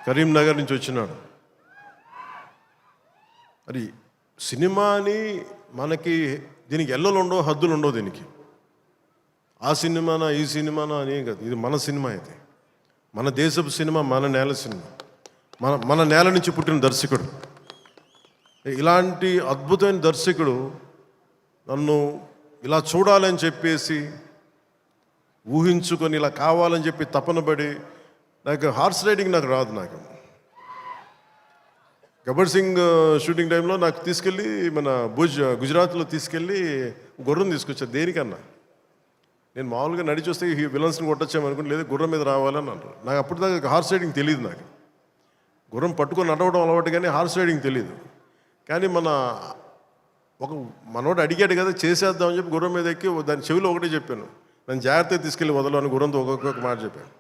కరీంనగర్ నుంచి వచ్చినాడు. అది సినిమాని మనకి దీనికి ఎల్లలు ఉండవు, హద్దులు ఉండవు. దీనికి ఆ సినిమానా ఈ సినిమానా అని కాదు, ఇది మన సినిమా. ఇది మన దేశపు సినిమా, మన నేల సినిమా, మన నేల నుంచి పుట్టిన దర్శకుడు. ఇలాంటి అద్భుతమైన దర్శకుడు నన్ను ఇలా చూడాలని చెప్పేసి ఊహించుకొని ఇలా కావాలని చెప్పి తపన పడి, నాకు హార్స్ రైడింగ్ నాకు రాదు. నాకు గబ్బర్ సింగ్ షూటింగ్ టైంలో నాకు తీసుకెళ్ళి మన గుజరాత్లో తీసుకెళ్ళి గుర్రం తీసుకొచ్చారు. దేనికన్నా నేను మామూలుగా నడిచి వస్తే ఈ విలన్స్ని కొట్టచ్చామనుకుంటే, లేదు గుర్రం మీద రావాలని అంటారు. నాకు అప్పుడు దాకా హార్స్ రైడింగ్ తెలియదు. నాకు గుర్రం పట్టుకొని నడవడం అలవాటు, కానీ హార్స్ రైడింగ్ తెలియదు. కానీ మనోడు అడిగాడు కదా, చేసేద్దామని చెప్పి గుర్రం మీద ఎక్కి దాని చెవిలో ఒకటే చెప్పాను, నన్ను జాగ్రత్తగా తీసుకెళ్ళి వదలని గుర్రంతో ఒక్కొక్క మాట చెప్పాను.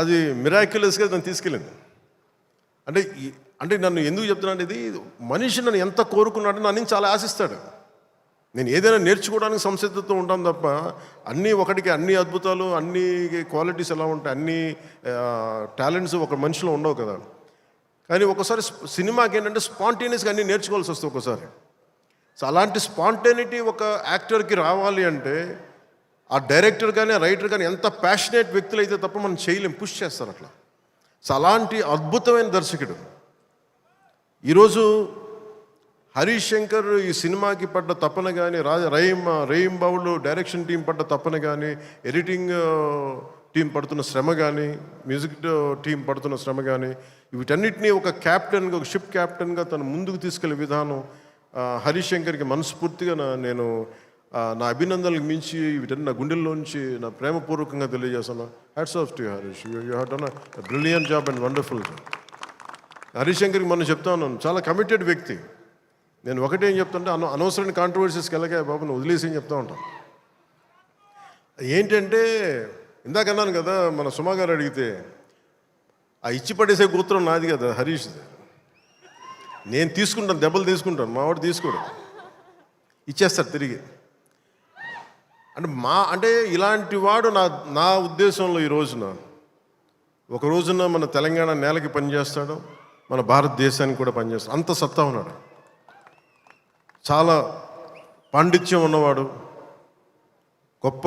అది మిరాక్యులస్గా నన్ను తీసుకెళ్ళింది. అంటే నన్ను ఎందుకు చెప్తున్నాను, ఇది మనిషి నన్ను ఎంత కోరుకున్నాడో నన్ను చాలా ఆశిస్తాడు. నేను ఏదైనా నేర్చుకోవడానికి సంసిద్ధతో ఉంటాను తప్ప, అన్నీ ఒకటికి అన్ని అద్భుతాలు, అన్ని క్వాలిటీస్ ఎలా ఉంటాయి, అన్ని టాలెంట్స్ ఒక మనిషిలో ఉండవు కదా. కానీ ఒకసారి సినిమాకి ఏంటంటే స్పాంటేనియస్గా అన్నీ నేర్చుకోవాల్సి వస్తుంది ఒక్కోసారి. సో అలాంటి స్పాంటేనిటీ ఒక యాక్టర్కి రావాలి అంటే ఆ డైరెక్టర్ కానీ రైటర్ కానీ ఎంత ప్యాషనేట్ వ్యక్తులు అయితే తప్ప మనం చేయలేం, పుష్ చేస్తారు అట్లా. సో అలాంటి అద్భుతమైన దర్శకుడు ఈరోజు హరీష్ శంకర్ ఈ సినిమాకి పడ్డ తపన కానీ, రహీం బాబులు డైరెక్షన్ టీం పడ్డ తపన కానీ, ఎడిటింగ్ టీం పడుతున్న శ్రమ కానీ, మ్యూజిక్ టీం పడుతున్న శ్రమ కానీ, వీటన్నిటినీ ఒక క్యాప్టెన్గా, ఒక షిప్ క్యాప్టెన్గా తను ముందుకు తీసుకెళ్లే విధానం హరీష్ శంకర్కి మనస్ఫూర్తిగా నేను నా అభినందనలకు మించి వీటన్ని నా గుండెల్లోంచి నా ప్రేమపూర్వకంగా తెలియజేస్తాను. Hats off to Harish, you have done a brilliant job and wonderful job. Harish శంకర్కి మనం చెప్తా ఉన్నాను, చాలా కమిటెడ్ వ్యక్తి. నేను ఒకటేం చెప్తుంటే, అనవసరమైన కాంట్రవర్సీస్కి వెళ్ళగా బాబు నువ్వు వదిలేసి అని చెప్తా ఉంటాను. ఏంటంటే ఇందాక అన్నాను కదా, మన సుమా గారు అడిగితే ఆ ఇచ్చి పడేసే గోత్రం నాది కదా హరీష్. నేను తీసుకుంటాను, దెబ్బలు తీసుకుంటాను, మావాడు తీసుకోడు, ఇచ్చేస్తాడు తిరిగి. అంటే ఇలాంటి వాడు నా ఉద్దేశంలో ఈ రోజున ఒక రోజున మన తెలంగాణ నేలకి పనిచేస్తాడు, మన భారతదేశానికి కూడా పనిచేస్తాడు. అంత సత్తా ఉన్నాడు, చాలా పాండిత్యం ఉన్నవాడు, గొప్ప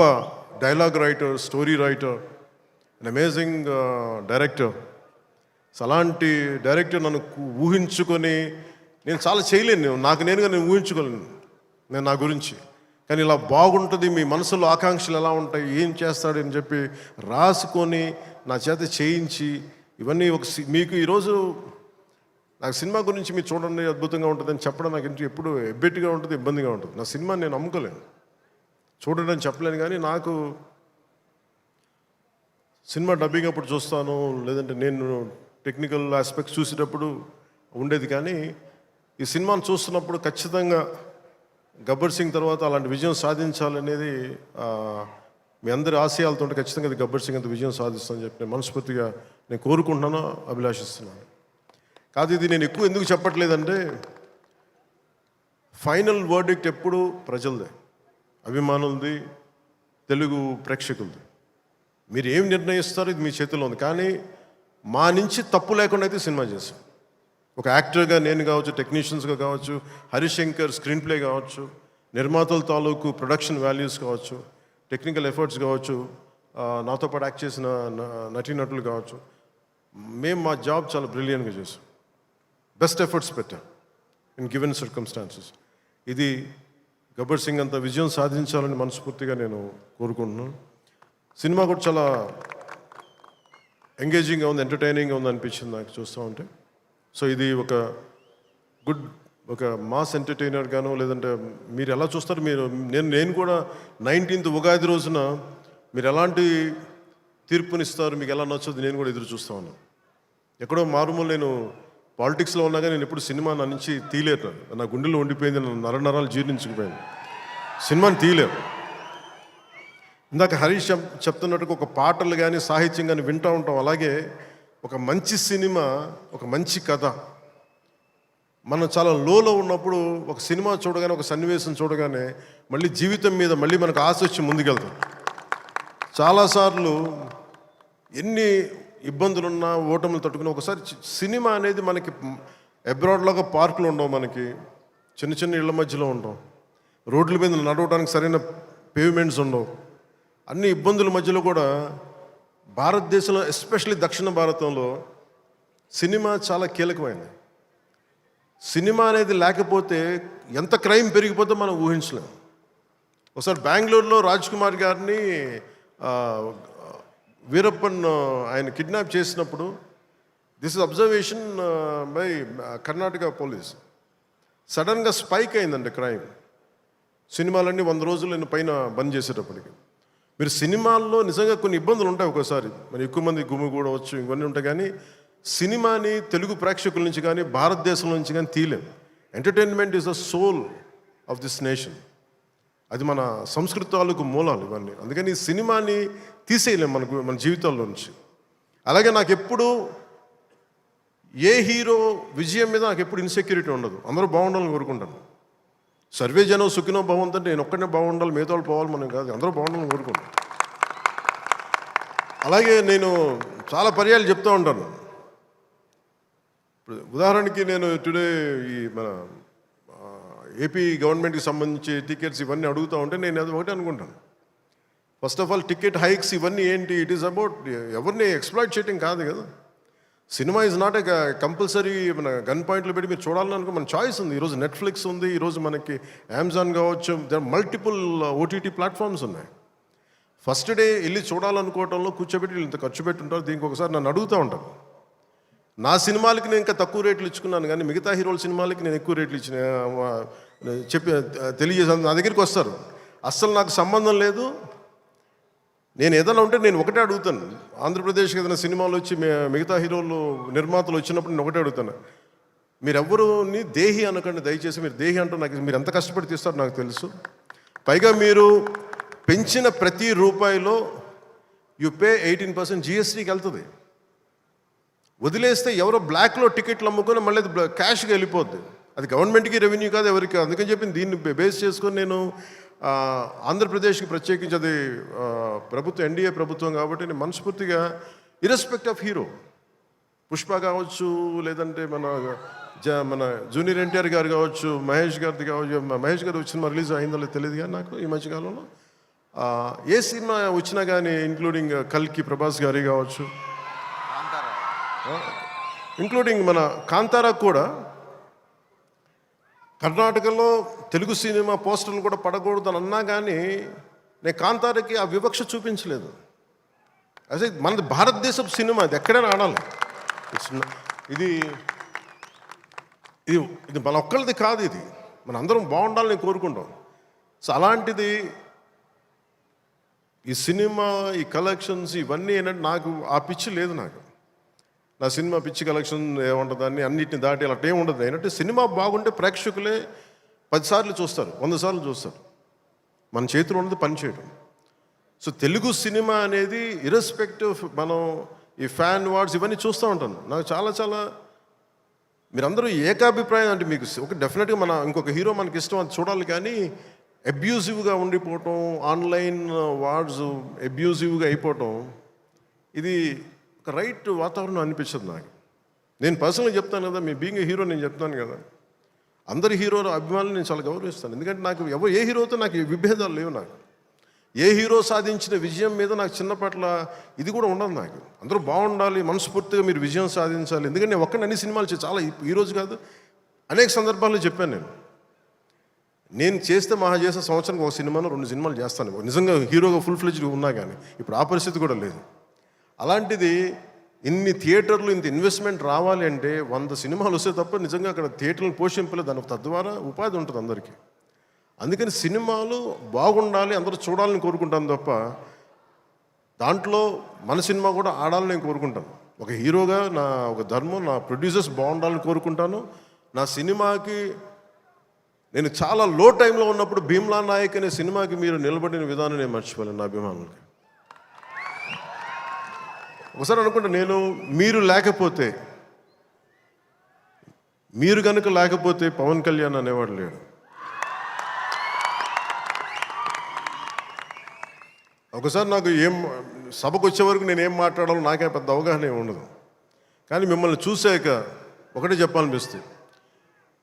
dialogue writer, story writer, and amazing director. అలాంటి డైరెక్టర్ నన్ను ఊహించుకొని నేను చాలా చేయలేను, నాకు నేనుగా నేను ఊహించుకోలేను నేను నా గురించి. కానీ ఇలా బాగుంటుంది, మీ మనసులో ఆకాంక్షలు ఎలా ఉంటాయి, ఏం చేస్తాడు అని చెప్పి రాసుకొని నా చేత చేయించి ఇవన్నీ మీకు ఈరోజు నాకు సినిమా గురించి మీరు చూడండి అద్భుతంగా ఉంటుందని చెప్పడం నాకు ఎప్పుడు ఎబ్బెట్టుగా ఉంటుంది, ఇబ్బందిగా ఉంటుంది. నా సినిమా నేను అమ్ముకోలేను, చూడండి అని చెప్పలేను. కానీ నాకు సినిమా డబ్బింగ్ అప్పుడు చూస్తాను, లేదంటే నేను టెక్నికల్ ఆస్పెక్ట్స్ చూసేటప్పుడు ఉండేది. కానీ ఈ సినిమాను చూస్తున్నప్పుడు ఖచ్చితంగా గబ్బర్ సింగ్ తర్వాత అలాంటి విజయం సాధించాలనేది మీ అందరి ఆశయాలతో ఖచ్చితంగా అది గబ్బర్ సింగ్ అంత విజయం సాధిస్తానని చెప్పి నేను మనస్ఫూర్తిగా నేను కోరుకుంటున్నాను, అభిలాషిస్తున్నాను. కాదు ఇది నేను ఎక్కువ ఎందుకు చెప్పట్లేదంటే, ఫైనల్ వర్డిక్ట్ ఎప్పుడు ప్రజలదే, అభిమానులది, తెలుగు ప్రేక్షకులది. మీరు ఏం నిర్ణయిస్తారో ఇది మీ చేతిలో ఉంది. కానీ మా నుంచి తప్పు లేకుండా అయితే సినిమా చేశాం. ఒక యాక్టర్గా నేను కావచ్చు, టెక్నీషియన్స్గా కావచ్చు, హరీష్ శంకర్ స్క్రీన్ ప్లే కావచ్చు, నిర్మాతల తాలూకు ప్రొడక్షన్ వాల్యూస్ కావచ్చు, టెక్నికల్ ఎఫర్ట్స్ కావచ్చు, నాతో పాటు యాక్ట్ చేసిన నటీనటులు కావచ్చు, మేము మా జాబ్ చాలా బ్రిలియంట్గా చేసాం, బెస్ట్ ఎఫర్ట్స్ పెట్టాం ఇన్ గివెన్ సర్కమ్స్టాన్సెస్. ఇది గబ్బర్ సింగ్ అంత విజయం సాధించాలని మనస్ఫూర్తిగా నేను కోరుకుంటున్నాను. సినిమా కూడా చాలా ఎంగేజింగ్గా ఉంది, ఎంటర్టైనింగ్గా ఉంది అనిపించింది నాకు చూస్తూ ఉంటే. సో ఇది ఒక మాస్ ఎంటర్టైనర్ గాను, లేదంటే మీరు ఎలా చూస్తారు, నేను కూడా 19th ఉగాది రోజున మీరు ఎలాంటి తీర్పునిస్తారు, మీకు ఎలా నచ్చదు నేను కూడా ఎదురు చూస్తూ ఉన్నాను. ఎక్కడో మారుమూల నేను పాలిటిక్స్లో ఉన్నాగా నేను ఎప్పుడు సినిమా నా నుంచి తీయలేరు, నా గుండెలో ఉండిపోయింది, నరాలు జీర్ణించుకుపోయింది, సినిమాని తీయలేరు. ఇందాక హరీష్ చెప్తున్నట్టుగా ఒక పాటలు కానీ సాహిత్యం కానీ వింటూ ఉంటాం. అలాగే ఒక మంచి సినిమా, ఒక మంచి కథ, మనం చాలా లోలో ఉన్నప్పుడు ఒక సినిమా చూడగానే, ఒక సన్నివేశం చూడగానే మళ్ళీ జీవితం మీద మళ్ళీ మనకు ఆశ వచ్చి ముందుకెళ్తాం. చాలాసార్లు ఇబ్బందులున్నా ఓటములు తట్టుకుని ఒకసారి సినిమా అనేది మనకి అబ్రాడ్లాగా పార్కులు ఉండవు, మనకి చిన్న చిన్న ఇళ్ల మధ్యలో ఉండవు, రోడ్ల మీద నడవడానికి సరైన పేవ్మెంట్స్ ఉండవు, అన్ని ఇబ్బందుల మధ్యలో కూడా భారతదేశంలో ఎస్పెషల్లీ దక్షిణ భారతంలో సినిమా చాలా కీలకమైనది. సినిమా అనేది లేకపోతే ఎంత క్రైమ్ పెరిగిపోతే మనం ఊహించలేం. ఒకసారి బెంగళూరులో రాజ్ కుమార్ గారిని వీరప్పన్ ఆయన కిడ్నాప్ చేసినప్పుడు this is observation by Karnataka police. సడన్గా స్పైక్ అయిందండి క్రైమ్. సినిమాలన్నీ 100 రోజులు పైన బంద్ చేసేటప్పటికి. మీరు సినిమాల్లో నిజంగా కొన్ని ఇబ్బందులు ఉంటాయి, ఒకసారి మరి ఎక్కువ మంది గుమిగూడవచ్చు, ఇవన్నీ ఉంటాయి. కానీ సినిమాని తెలుగు ప్రేక్షకుల నుంచి కానీ భారతదేశం నుంచి కానీ తీయలేం. Entertainment is the soul of this nation. అది మన సంస్కృతాలకు మూలాలు ఇవన్నీ. అందుకని ఈ సినిమాని తీసేయలేం మన జీవితాల్లో నుంచి. అలాగే నాకు ఎప్పుడు ఏ హీరో విజయం మీద నాకు ఎప్పుడు ఇన్సెక్యూరిటీ ఉండదు. అందరూ బాగుండాలని కోరుకుంటాను. సర్వే జనం సుఖినో బాగుందంటే నేను ఒక్కనే బాగుండాలి, మిగతా వాళ్ళు పోవాలి మనం కాదు, అందరూ బాగుండాలని కోరుకుంటాను. అలాగే నేను చాలా పర్యాలు చెప్తూ ఉంటాను. ఇప్పుడు ఉదాహరణకి నేను టుడే ఈ మన ఏపీ గవర్నమెంట్కి సంబంధించి టికెట్స్ ఇవన్నీ అడుగుతూ ఉంటే నేను అది ఒకటే అనుకుంటాను. First of all ticket hikes ఇవన్నీ ఏంటి? ఇట్ ఈస్ అబౌట్ ఎవరిని ఎక్స్ప్లాయిట్ చేయడం కాదు కదా. Cinema is not a compulsory మన గన్ పాయింట్లు పెట్టి మీరు చూడాలని అనుకో, మన చాయిస్ ఉంది. ఈరోజు నెట్ఫ్లిక్స్ ఉంది, ఈరోజు మనకి అమెజాన్ కావచ్చు, దర్ మల్టిపుల్ ఓటీటీ ప్లాట్ఫామ్స్ ఉన్నాయి. ఫస్ట్ డే వెళ్ళి చూడాలనుకోవడంలో కూర్చోబెట్టి ఇంత ఖర్చు పెట్టుంటారు. దీనికి ఒకసారి నన్ను అడుగుతూ ఉంటాను. నా సినిమాలకి నేను ఇంకా తక్కువ రేట్లు ఇచ్చుకున్నాను, కానీ మిగతా హీరోల సినిమాలకి నేను ఎక్కువ రేట్లు ఇచ్చిన చెప్పి తెలియజేసాను. నా దగ్గరికి వస్తారు, అస్సలు నాకు సంబంధం లేదు, నేను ఏదైనా ఉంటే నేను ఒకటే అడుగుతాను. ఆంధ్రప్రదేశ్కి ఏదైనా సినిమాలు వచ్చి మిగతా హీరోలు నిర్మాతలు వచ్చినప్పుడు నేను ఒకటే అడుగుతాను, మీరెవ్వరూని దేహి అనకండి దయచేసి. మీరు దేహి అంటూ నాకు మీరు ఎంత కష్టపడి తీస్తారో నాకు తెలుసు. పైగా మీరు పెంచిన ప్రతి రూపాయిలో యు పే 18% జిఎస్టీకి వెళ్తుంది. వదిలేస్తే ఎవరో బ్లాక్లో టికెట్లు అమ్ముకొని మళ్ళీ అది క్యాష్గా వెళ్ళిపోద్ది. అది గవర్నమెంట్కి రెవెన్యూ కాదు, ఎవరికి. అందుకని చెప్పి దీన్ని బేస్ చేసుకొని నేను ఆంధ్రప్రదేశ్కి ప్రత్యేకించి అది ప్రభుత్వం ఎన్డీఏ ప్రభుత్వం కాబట్టి నేను మనస్ఫూర్తిగా ఇర్రెస్పెక్ట్ ఆఫ్ హీరో, పుష్ప కావచ్చు, లేదంటే మన జూనియర్ ఎన్టీఆర్ గారు కావచ్చు, మహేష్ గారిది కావచ్చు. మహేష్ గారు వచ్చిన రిలీజ్ అయిందో లేదో తెలియదు కానీ నాకు ఈ మధ్యకాలంలో ఏ సినిమా వచ్చినా కానీ ఇంక్లూడింగ్ కల్కి ప్రభాస్ గారి కావచ్చు, ఇంక్లూడింగ్ మన కాంతారా కూడా కర్ణాటకలో తెలుగు సినిమా పోస్టర్లు కూడా పడకూడదు అని అన్నా కానీ నేను కాంతారాకి ఆ వివక్ష చూపించలేదు. అదే మనది భారతదేశపు సినిమా, అది ఎక్కడైనా ఆడాలి. ఇది ఇది ఇది మన ఒక్కరిది కాదు, ఇది మన అందరం బాగుండాలని కోరుకుంటాం. సో అలాంటిది ఈ సినిమా, ఈ కలెక్షన్స్ ఇవన్నీ ఏంటంటే నాకు ఆ పిచ్చి లేదు. నాకు నా సినిమా పిచ్చి కలెక్షన్ ఏముంటుందని అన్నిటిని దాటి అలా ఏం ఉండదు. ఏంటంటే సినిమా బాగుంటే ప్రేక్షకులే 10 సార్లు చూస్తారు, 100 సార్లు చూస్తారు. మన చేతిలో ఉన్నది పని చేయడం. సో తెలుగు సినిమా అనేది ఇర్రెస్పెక్టివ్ మనం ఈ ఫ్యాన్ వార్డ్స్ ఇవన్నీ చూస్తూ ఉంటాను. నాకు చాలా మీరందరూ ఏకాభిప్రాయం అంటే మీకు ఒక డెఫినెట్గా మన ఇంకొక హీరో మనకి ఇష్టం, అది చూడాలి. కానీ అబ్యూజివ్గా ఉండిపోవటం, ఆన్లైన్ వార్డ్స్ అబ్యూజివ్గా అయిపోవటం, ఇది ఒక రైట్ వాతావరణం అనిపించదు నాకు. నేను పర్సనల్గా చెప్తాను కదా, మీ బీయింగ్ ఏ హీరో నేను చెప్తాను కదా, అందరి హీరోల అభిమానులు నేను చాలా గౌరవిస్తాను. ఎందుకంటే నాకు ఏ హీరోతో నాకు విభేదాలు లేవు. నాకు ఏ హీరో సాధించిన విజయం మీద నాకు చిన్నపట్ల ఇది కూడా ఉండదు. నాకు అందరూ బాగుండాలి, మనస్ఫూర్తిగా మీరు విజయం సాధించాలి. ఎందుకంటే నేను ఒక్కడిని అన్ని సినిమాలు చాలా ఈరోజు కాదు, అనేక సందర్భాల్లో చెప్పాను. నేను చేస్తే మహా చేసే సంవత్సరానికి ఒక సినిమాను 2 సినిమాలు చేస్తాను, నిజంగా హీరోగా ఫుల్ ఫ్లెడ్జ్గా ఉన్నా. కానీ ఇప్పుడు ఆ పరిస్థితి కూడా లేదు. అలాంటిది ఇన్ని థియేటర్లు ఇంత ఇన్వెస్ట్మెంట్ రావాలి అంటే 100 సినిమాలు వస్తే తప్ప నిజంగా అక్కడ థియేటర్లు పోషింపలేదు. దాని తద్వారా ఉపాధి ఉంటుంది అందరికీ. అందుకని సినిమాలు బాగుండాలి, అందరూ చూడాలని కోరుకుంటాను తప్ప దాంట్లో మన సినిమా కూడా ఆడాలని నేను కోరుకుంటాను. ఒక హీరోగా నా ఒక ధర్మం, నా ప్రొడ్యూసర్స్ బాగుండాలని కోరుకుంటాను. నా సినిమాకి నేను చాలా లో టైంలో ఉన్నప్పుడు భీమ్లా నాయక్ అనే సినిమాకి మీరు నిలబడిన విధానం నేను మర్చిపోలేను నా అభిమానులకి. ఒకసారి అనుకుంటా, నేను మీరు కనుక లేకపోతే పవన్ కళ్యాణ్ అనేవాడు లేడు. ఒకసారి నాకు సభకు వచ్చే వరకు నేనేం మాట్లాడాలో నాకే పెద్ద అవగాహన ఏమి ఉండదు. కానీ మిమ్మల్ని చూశాక ఒకటే చెప్పాలనిపిస్తుంది,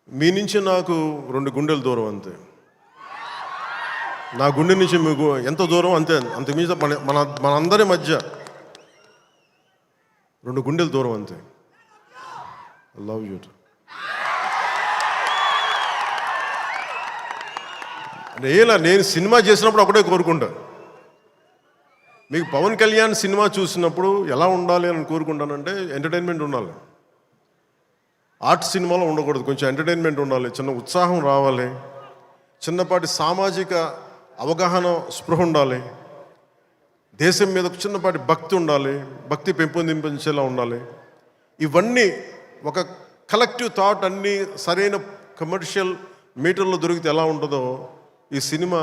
మీ నుంచి నాకు 2 గుండెల దూరం అంతే. నా గుండె నుంచి మీకు ఎంత దూరం అంతే, అంతకుమించి మనందరి మధ్య 2 గుండెల దూరం అంతే. I love you. నేను సినిమా చేసినప్పుడు ఒకటే కోరుకుంటా, మీకు పవన్ కళ్యాణ్ సినిమా చూసినప్పుడు ఎలా ఉండాలి అని కోరుకుంటానంటే ఎంటర్టైన్మెంట్ ఉండాలి. ఆర్ట్ సినిమాలో ఉండకూడదు, కొంచెం ఎంటర్టైన్మెంట్ ఉండాలి, చిన్న ఉత్సాహం రావాలి, చిన్నపాటి సామాజిక అవగాహన స్పృహ ఉండాలి, దేశం మీద చిన్నపాటి భక్తి ఉండాలి, భక్తి పెంపొందించేలా ఉండాలి. ఇవన్నీ ఒక కలెక్టివ్ థాట్ అన్నీ సరైన కమర్షియల్ మీటర్లో దొరికితే ఎలా ఉంటుందో ఈ సినిమా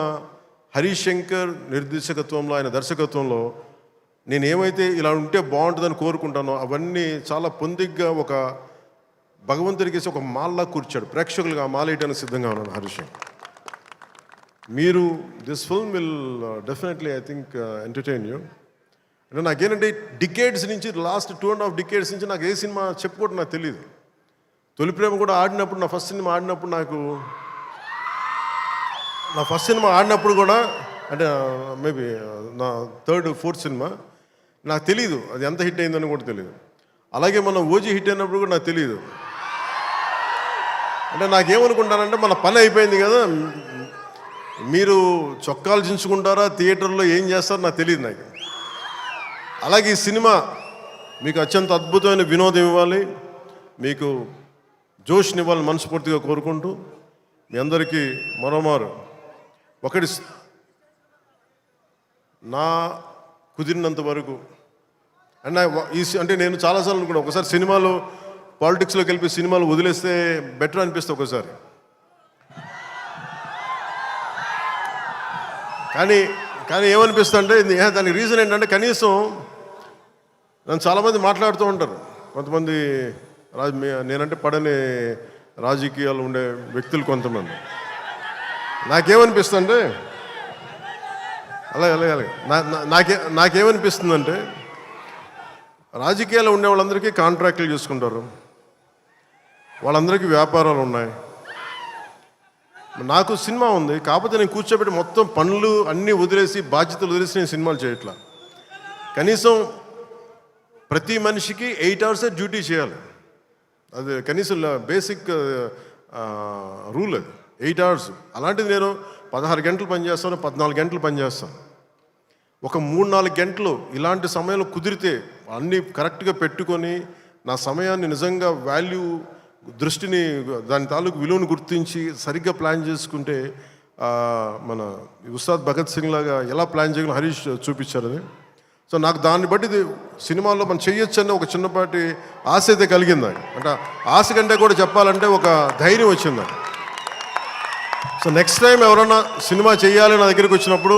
హరీష్ శంకర్ నిర్దేశకత్వంలో, ఆయన దర్శకత్వంలో నేను ఏమైతే ఇలా ఉంటే బాగుంటుందని కోరుకుంటానో అవన్నీ చాలా పొందిగ్గా ఒక భగవంతుడికి ఒక మాల్లా కూర్చాడు. ప్రేక్షకులుగా ఆ మాల వేయడానికి సిద్ధంగా ఉన్నాను హరీష్ శంకర్. మీరు this film will definitely I think entertain you. అంటే నాకేంటంటే డికేడ్స్ నుంచి, లాస్ట్ 2.5 డికేడ్స్ నుంచి నాకు ఏ సినిమా చెప్పుకోవడం నాకు తెలియదు. తొలి ప్రేమ కూడా ఆడినప్పుడు, నా ఫస్ట్ సినిమా ఆడినప్పుడు కూడా, అంటే మేబీ నా 3rd 4th సినిమా, నాకు తెలియదు అది ఎంత హిట్ అయిందని కూడా తెలియదు. అలాగే మన ఓజీ హిట్ అయినప్పుడు కూడా నాకు తెలియదు. అంటే నాకేమనుకుంటానంటే మన పని అయిపోయింది కదా, మీరు చొక్కాలు చించుకుంటారా, థియేటర్లో ఏం చేస్తారో నాకు తెలియదు నాకు. అలాగే ఈ సినిమా మీకు అత్యంత అద్భుతమైన వినోదం ఇవ్వాలి, మీకు జోష్ని ఇవ్వాలని మనస్ఫూర్తిగా కోరుకుంటూ మీ అందరికీ మరోమారు ఒకటి, నా కుదిరినంత వరకు అంటే నేను చాలాసార్లు అనుకున్నాను, ఒకసారి సినిమాలో పాలిటిక్స్లోకి వెళ్ళి సినిమాలు వదిలేస్తే బెటర్ అనిపిస్తే ఒకసారి. కానీ ఏమనిపిస్తుంది అంటే దానికి రీజన్ ఏంటంటే, కనీసం నన్ను చాలామంది మాట్లాడుతూ ఉంటారు, కొంతమంది నేనంటే పడని రాజకీయాలు ఉండే వ్యక్తులు కొంతమంది. నాకేమనిపిస్తుందంటే అలాగే నాకేమనిపిస్తుందంటే, రాజకీయాలు ఉండే వాళ్ళందరికీ కాంట్రాక్టులు చేసుకుంటారు, వాళ్ళందరికీ వ్యాపారాలు ఉన్నాయి. నాకు సినిమా ఉంది, కాకపోతే నేను కూర్చోబెట్టి మొత్తం పనులు అన్నీ వదిలేసి, బాధ్యతలు వదిలేసి నేను సినిమాలు చేయట్లా. కనీసం ప్రతి మనిషికి 8 hours డ్యూటీ చేయాలి. అది కనీసం బేసిక్ రూల్, అది 8 hours. అలాంటిది నేను 16 గంటలు పనిచేస్తాను, 14 గంటలు పనిచేస్తాను. ఒక 3-4 గంటలు ఇలాంటి సమయంలో కుదిరితే అన్నీ కరెక్ట్గా పెట్టుకొని, నా సమయాన్ని నిజంగా దృష్టిని, దాని తాలూకు విలువను గుర్తించి సరిగ్గా ప్లాన్ చేసుకుంటే, మన ఉస్తాద్ భగత్ సింగ్ లాగా ఎలా ప్లాన్ చేయగలం హరీష్ చూపించారు అది. సో నాకు దాన్ని బట్టి సినిమాల్లో మనం చేయొచ్చు అనే ఒక చిన్నపాటి ఆశ అయితే కలిగింది. అంటే ఆశ కంటే కూడా చెప్పాలంటే ఒక ధైర్యం వచ్చింది. సో నెక్స్ట్ టైం ఎవరన్నా సినిమా చేయాలి నా దగ్గరికి వచ్చినప్పుడు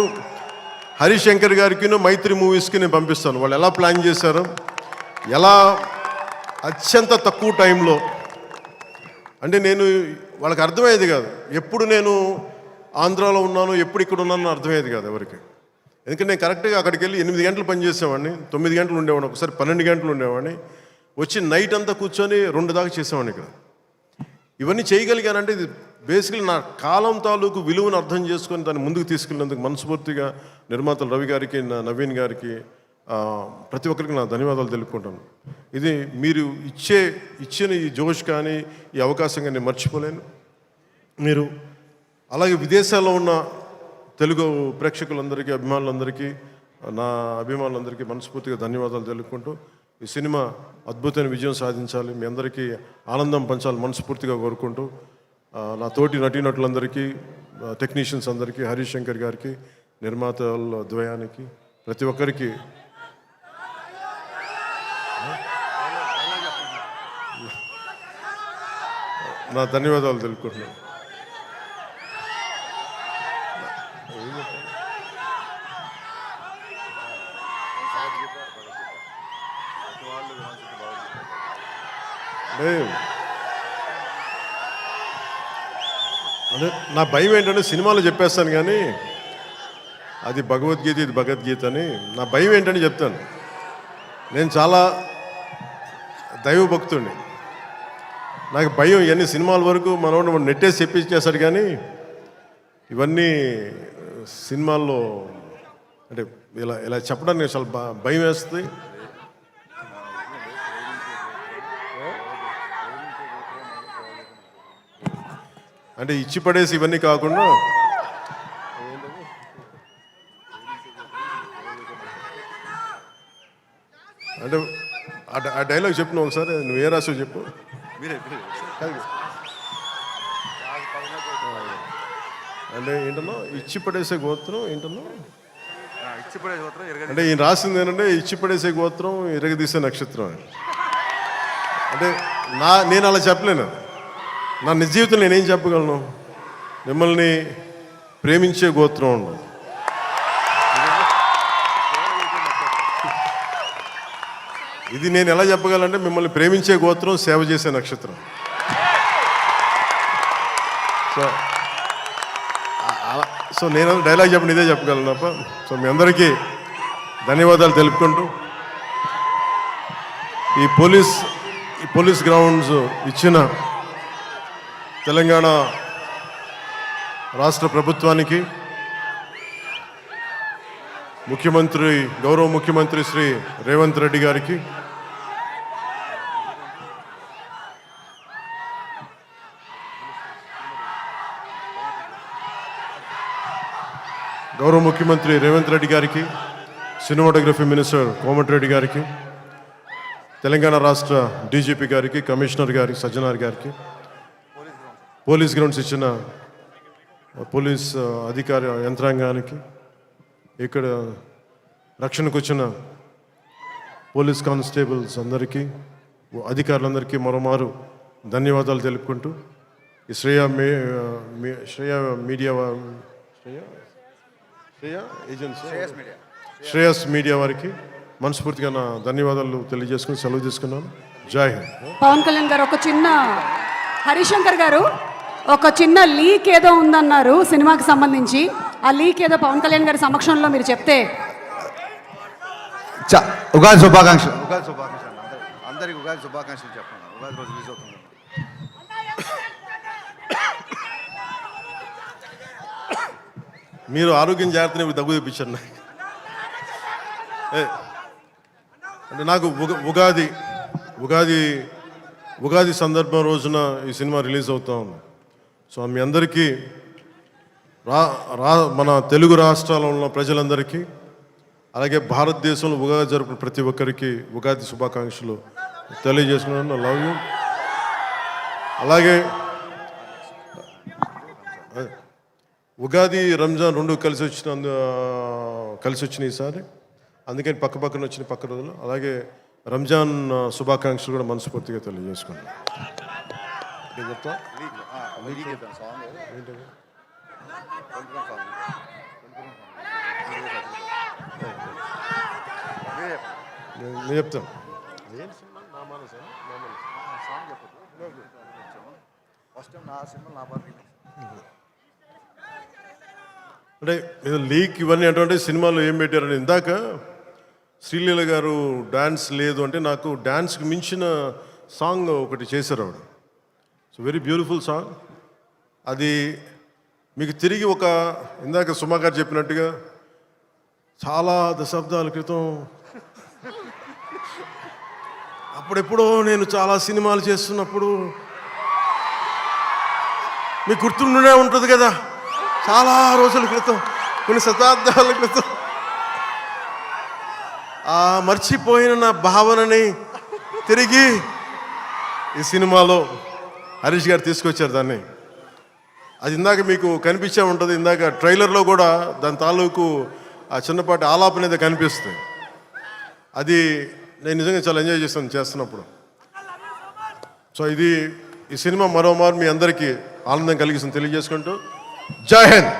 హరీష్ శంకర్ గారికి, మైత్రి మూవీస్కి నేను పంపిస్తాను. వాళ్ళు ఎలా ప్లాన్ చేశారు, ఎలా అత్యంత తక్కువ టైంలో, అంటే నేను వాళ్ళకి అర్థమయ్యేది కాదు. ఎప్పుడు నేను ఆంధ్రాలో ఉన్నాను, ఎప్పుడు ఇక్కడ ఉన్నాను అర్థమయ్యేది కాదు ఎవరికి. ఎందుకంటే నేను కరెక్ట్గా అక్కడికి వెళ్ళి 8 గంటలు పనిచేసేవాడిని, 9 గంటలు ఉండేవాడిని, ఒకసారి 12 గంటలు ఉండేవాడిని, వచ్చి నైట్ అంతా కూర్చొని 2 దాకా చేసేవాడిని ఇక్కడ. ఇవన్నీ చేయగలిగానంటే ఇది బేసికలీ నా కాలం తాలూకు విలువను అర్థం చేసుకొని దాన్ని ముందుకు తీసుకెళ్ళినందుకు మనస్ఫూర్తిగా నిర్మాతలు రవి గారికి, నవీన్ గారికి, ప్రతి ఒక్కరికి నా ధన్యవాదాలు తెలుపుకుంటాను. ఇది మీరు ఇచ్చిన ఈ జోష్ కానీ ఈ అవకాశం కానీ నేను మర్చిపోలేను. మీరు అలాగే విదేశాల్లో ఉన్న తెలుగు ప్రేక్షకులందరికీ, అభిమానులందరికీ, నా అభిమానులందరికీ మనస్ఫూర్తిగా ధన్యవాదాలు తెలుపుకుంటూ ఈ సినిమా అద్భుతమైన విజయం సాధించాలి, మీ అందరికీ ఆనందం పంచాలి మనస్ఫూర్తిగా కోరుకుంటూ, నా తోటి నటీనటులందరికీ, టెక్నీషియన్స్ అందరికీ, హరీష్ శంకర్ గారికి, నిర్మాతల ద్వయానికి, ప్రతి ఒక్కరికి నా ధన్యవాదాలు తెలుపుకుంటున్నాను. అంటే నా భయం ఏంటంటే సినిమాలో చెప్పేస్తాను కానీ అది భగవద్గీత, ఇది భగవద్గీత అని. నా భయం ఏంటని చెప్తాను. నేను చాలా దైవభక్తుడిని. నాకు భయం ఇవన్నీ సినిమాల వరకు మనోడు నెట్టేసి చెప్పించేస్తాడు, కానీ ఇవన్నీ సినిమాల్లో అంటే ఇలా ఇలా చెప్పడానికి చాలా భయం వేస్తుంది. అంటే ఇచ్చి పడేసి ఇవన్నీ కాకుండా అంటే ఆ డైలాగ్ చెప్పిన ఒకసారి, నువ్వు ఏ రాసావు చెప్పు. అంటే ఏంటన్నా ఇచ్చి పడేసే గోత్రం ఏంటన్నా, అంటే ఈయన రాసింది ఏంటంటే ఇచ్చి పడేసే గోత్రం ఇరగదీసే నక్షత్రం అని. అంటే నేను అలా చెప్పలేను. నా నిజ జీవితంలో నేనేం చెప్పగలను? మిమ్మల్ని ప్రేమించే గోత్రం ఉండదు. ఇది నేను ఎలా చెప్పగలంటే మిమ్మల్ని ప్రేమించే గోత్రం, సేవ చేసే నక్షత్రం. సో నేను డైలాగ్ చెప్పండి ఇదే చెప్పగలను తప్ప. సో మీ అందరికీ ధన్యవాదాలు తెలుపుకుంటూ ఈ పోలీస్ గ్రౌండ్స్ ఇచ్చిన తెలంగాణ రాష్ట్ర ప్రభుత్వానికి, గౌరవ ముఖ్యమంత్రి శ్రీ రేవంత్ రెడ్డి గారికి, సినిమాటోగ్రఫీ మినిస్టర్ కోమటిరెడ్డి గారికి, తెలంగాణ రాష్ట్ర డీజీపీ గారికి, కమిషనర్ గారికి, సజ్జనార్ గారికి, పోలీస్ గ్రౌండ్స్ ఇచ్చిన పోలీస్ అధికార యంత్రాంగానికి, ఇక్కడ రక్షణకు వచ్చిన పోలీస్ కానిస్టేబుల్స్ అందరికీ, అధికారులందరికీ మరోమారు ధన్యవాదాలు తెలుపుకుంటూ ఈ శ్రేయస్ మీడియా వారికి మనస్ఫూర్తిగా నా ధన్యవాదాలు తెలియజేసుకుని సెలవు తీసుకున్నాను. జై హింద్. పవన్ కళ్యాణ్ గారు హరిశంకర్ గారు ఒక చిన్న లీక్ ఏదో ఉందన్నారు సినిమాకి సంబంధించి. ఆ లీక్ ఏదో పవన్ కళ్యాణ్ గారి సమక్షంలో మీరు చెప్తే. ఉగాది శుభాకాంక్షలు. అందరికి ఉగాది శుభాకాంక్షలు చెప్పండి. ఉగాది రోజు రిలీజ్ అవుతుంది. మీరు ఆరోగ్యం జాగ్రత్తని దగ్గు తెప్పించారు నాకు. అంటే నాకు ఉగాది సందర్భం రోజున ఈ సినిమా రిలీజ్ అవుతా ఉంది. సో మీ అందరికీ మన తెలుగు రాష్ట్రాల్లో ఉన్న ప్రజలందరికీ, అలాగే భారతదేశంలో ఉగాది జరుపుకున్న ప్రతి ఒక్కరికి ఉగాది శుభాకాంక్షలు తెలియజేసుకున్నాను. Love you. అలాగే ఉగాది రంజాన్ రెండు కలిసి వచ్చినాయి ఈసారి. అందుకని పక్కన వచ్చిన పక్క రోజులు. అలాగే రంజాన్ శుభాకాంక్షలు కూడా మనస్ఫూర్తిగా తెలియజేసుకున్నాను. చెప్తా నేను చెప్తాను. అంటే లీక్ ఇవన్నీ అంటే సినిమాలో ఏం పెట్టారని. ఇందాక శ్రీలీల గారు డాన్స్ లేదు అంటే నాకు డాన్స్కి మించిన సాంగ్ ఒకటి చేశారు ఆవిడ. So very beautiful song. అది మీకు తిరిగి ఇందాక సుమా గారు చెప్పినట్టుగా చాలా దశాబ్దాల క్రితం అప్పుడెప్పుడో నేను చాలా సినిమాలు చేస్తున్నప్పుడు మీకు గుర్తుండే ఉంటుంది కదా, చాలా రోజుల క్రితం, కొన్ని శతాబ్దాల క్రితం ఆ మర్చిపోయిన నా భావనని తిరిగి ఈ సినిమాలో హరీష్ గారు తీసుకొచ్చారు దాన్ని. అది ఇందాక మీకు కనిపించే ఉంటుంది. ఇందాక ట్రైలర్లో కూడా దాని తాలూకు ఆ చిన్నపాటి ఆలాపన అనేది కనిపిస్తుంది. అది నేను నిజంగా చాలా ఎంజాయ్ చేస్తున్నప్పుడు. సో ఈ సినిమా మరోమారు మీ అందరికీ ఆనందం కలిగిస్తుంది తెలియజేసుకుంటూ జై హింద్.